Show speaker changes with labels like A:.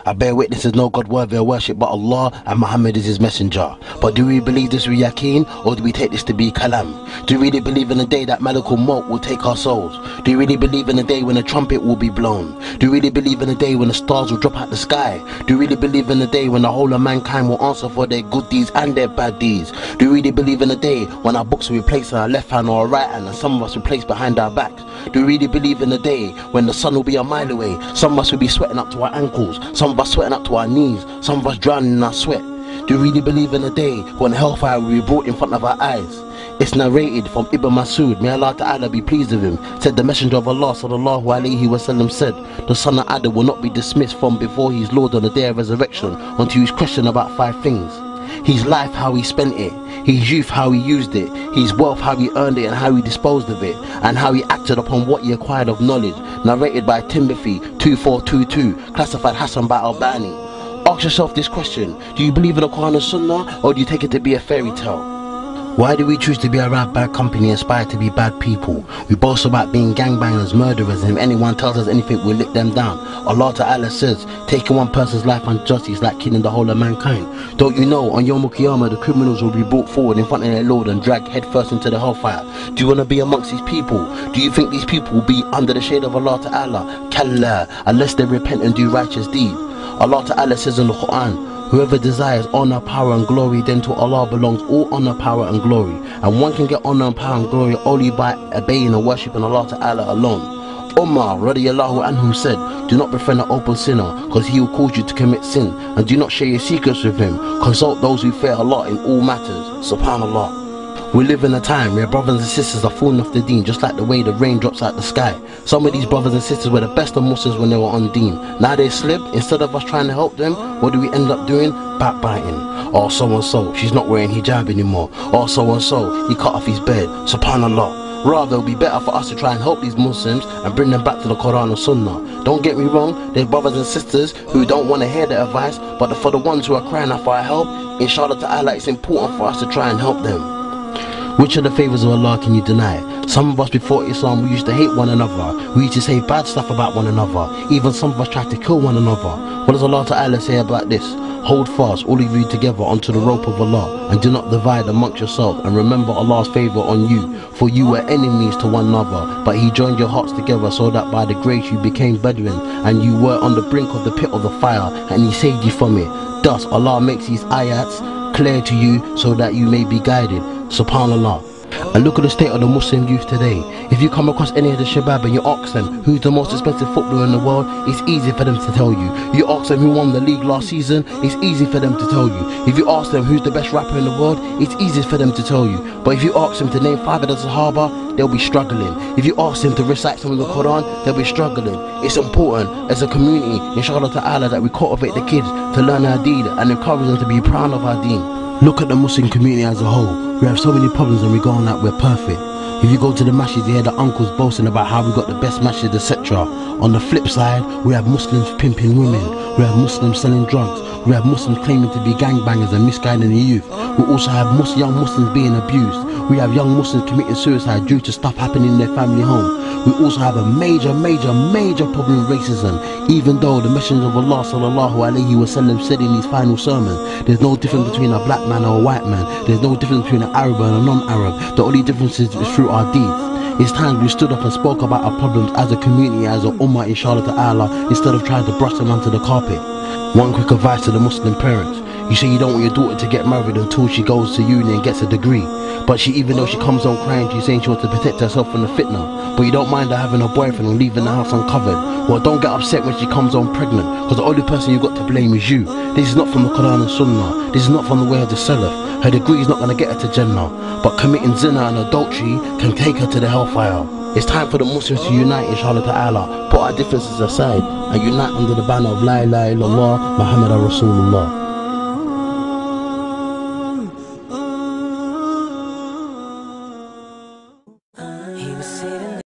A: I bear witness there's no God worthy of worship but Allah, and Muhammad is his messenger. But do we believe this with yaqeen, or do we take this to be kalam? Do we really believe in the day that Malakul Maut will take our souls? Do you really believe in the day when a trumpet will be blown? Do you really believe in the day when the stars will drop out the sky? Do you really believe in the day when the whole of mankind will answer for their good deeds and their bad deeds? Do you really believe in the day when our books will be placed on our left hand or our right hand, and some of us will be placed behind our backs? Do you really believe in the day when the sun will be a mile away? Some of us will be sweating up to our ankles, some of us sweating up to our knees, some of us drowning in our sweat. Do you really believe in the day when hellfire will be brought in front of our eyes? It's narrated from Ibn Masud, may Allah Ta'ala be pleased with him, said the Messenger of Allah Sallallahu Alaihi Wasallam said, the son of Adam will not be dismissed from before his Lord on the day of resurrection until he's questioned about 5 things. His life, how he spent it; his youth, how he used it; his wealth, how he earned it and how he disposed of it; and how he acted upon what he acquired of knowledge. Narrated by Timothy 2422, classified Hassan by Albani. Ask yourself this question: do you believe in the Quran and Sunnah, or do you take it to be a fairy tale? Why do we choose to be around bad company and aspire to be bad people? We boast about being gangbangers, murderers, and if anyone tells us anything, we'll lick them down. Allah Ta'ala says, taking one person's life unjustly is like killing the whole of mankind. Don't you know, on Yawm al-Qiyamah, the criminals will be brought forward in front of their Lord and dragged headfirst into the hellfire? Do you want to be amongst these people? Do you think these people will be under the shade of Allah Ta'ala? Kalla, unless they repent and do righteous deeds. Allah Ta'ala says in the Quran, whoever desires honor, power and glory, then to Allah belongs all honor, power and glory. And one can get honor and power and glory only by obeying and worshipping Allah Ta'ala alone. Umar radiyallahu anhu said, do not befriend an open sinner, because he will cause you to commit sin, and do not share your secrets with him. Consult those who fear Allah in all matters. Subhanallah. We live in a time where brothers and sisters are falling off the deen, just like the way the rain drops out the sky. Some of these brothers and sisters were the best of Muslims when they were on deen. Now they slip. Instead of us trying to help them, what do we end up doing? Backbiting. Oh, so and so, she's not wearing hijab anymore. Oh, so and so, he cut off his beard. Subhanallah. Rather, it would be better for us to try and help these Muslims and bring them back to the Quran and Sunnah. Don't get me wrong, there's brothers and sisters who don't want to hear the advice, but for the ones who are crying out for our help, inshallah ta'ala, it's important for us to try and help them. Which of the favours of Allah can you deny? Some of us before Islam, we used to hate one another. We used to say bad stuff about one another. Even some of us tried to kill one another. What does Allah Ta'ala say about this? Hold fast, all of you together, onto the rope of Allah, and do not divide amongst yourselves, and remember Allah's favour on you. For you were enemies to one another, but He joined your hearts together so that by the grace you became brethren, and you were on the brink of the pit of the fire, and He saved you from it. Thus Allah makes these ayats clear to you so that you may be guided. Subhanallah. And look at the state of the Muslim youth today. If you come across any of the shabab and you ask them who's the most expensive footballer in the world, it's easy for them to tell you. You ask them who won the league last season, it's easy for them to tell you. If you ask them who's the best rapper in the world, it's easy for them to tell you. But if you ask them to name 5 of the Sahaba, they'll be struggling. If you ask them to recite some of the Quran, they'll be struggling. It's important as a community, inshallah ta'ala, that we cultivate the kids to learn our deen and encourage them to be proud of our deen. Look at the Muslim community as a whole. We have so many problems and we're going like we're perfect. If you go to the masjid, you hear the uncles boasting about how we got the best masjid, etc. On the flip side, we have Muslims pimping women, we have Muslims selling drugs, we have Muslims claiming to be gangbangers and misguiding the youth. We also have young Muslims being abused. We have young Muslims committing suicide due to stuff happening in their family home. We also have a major problem with racism. Even though the Messenger of Allah Sallallahu Alaihi Wasallam said in his final sermon, there's no difference between a black man or a white man. There's no difference between an Arab and a non-Arab. The only difference is through our deeds. It's time we stood up and spoke about our problems as a community, as a ummah, inshallah ta'ala, instead of trying to brush them under the carpet. One quick advice to the Muslim parents. You say you don't want your daughter to get married until she goes to uni and gets a degree. But even though she comes home crying to you saying she wants to protect herself from the fitna, but you don't mind her having a boyfriend and leaving the house uncovered. Well, don't get upset when she comes home pregnant, because the only person you've got to blame is you. This is not from the Quran and Sunnah. This is not from the way of the Salaf. Her degree is not going to get her to Jannah, but committing zina and adultery can take her to the hellfire. It's time for the Muslims to unite, inshallah ta'ala, put our differences aside and unite under the banner of La ilaha illallah Muhammadan Rasulullah.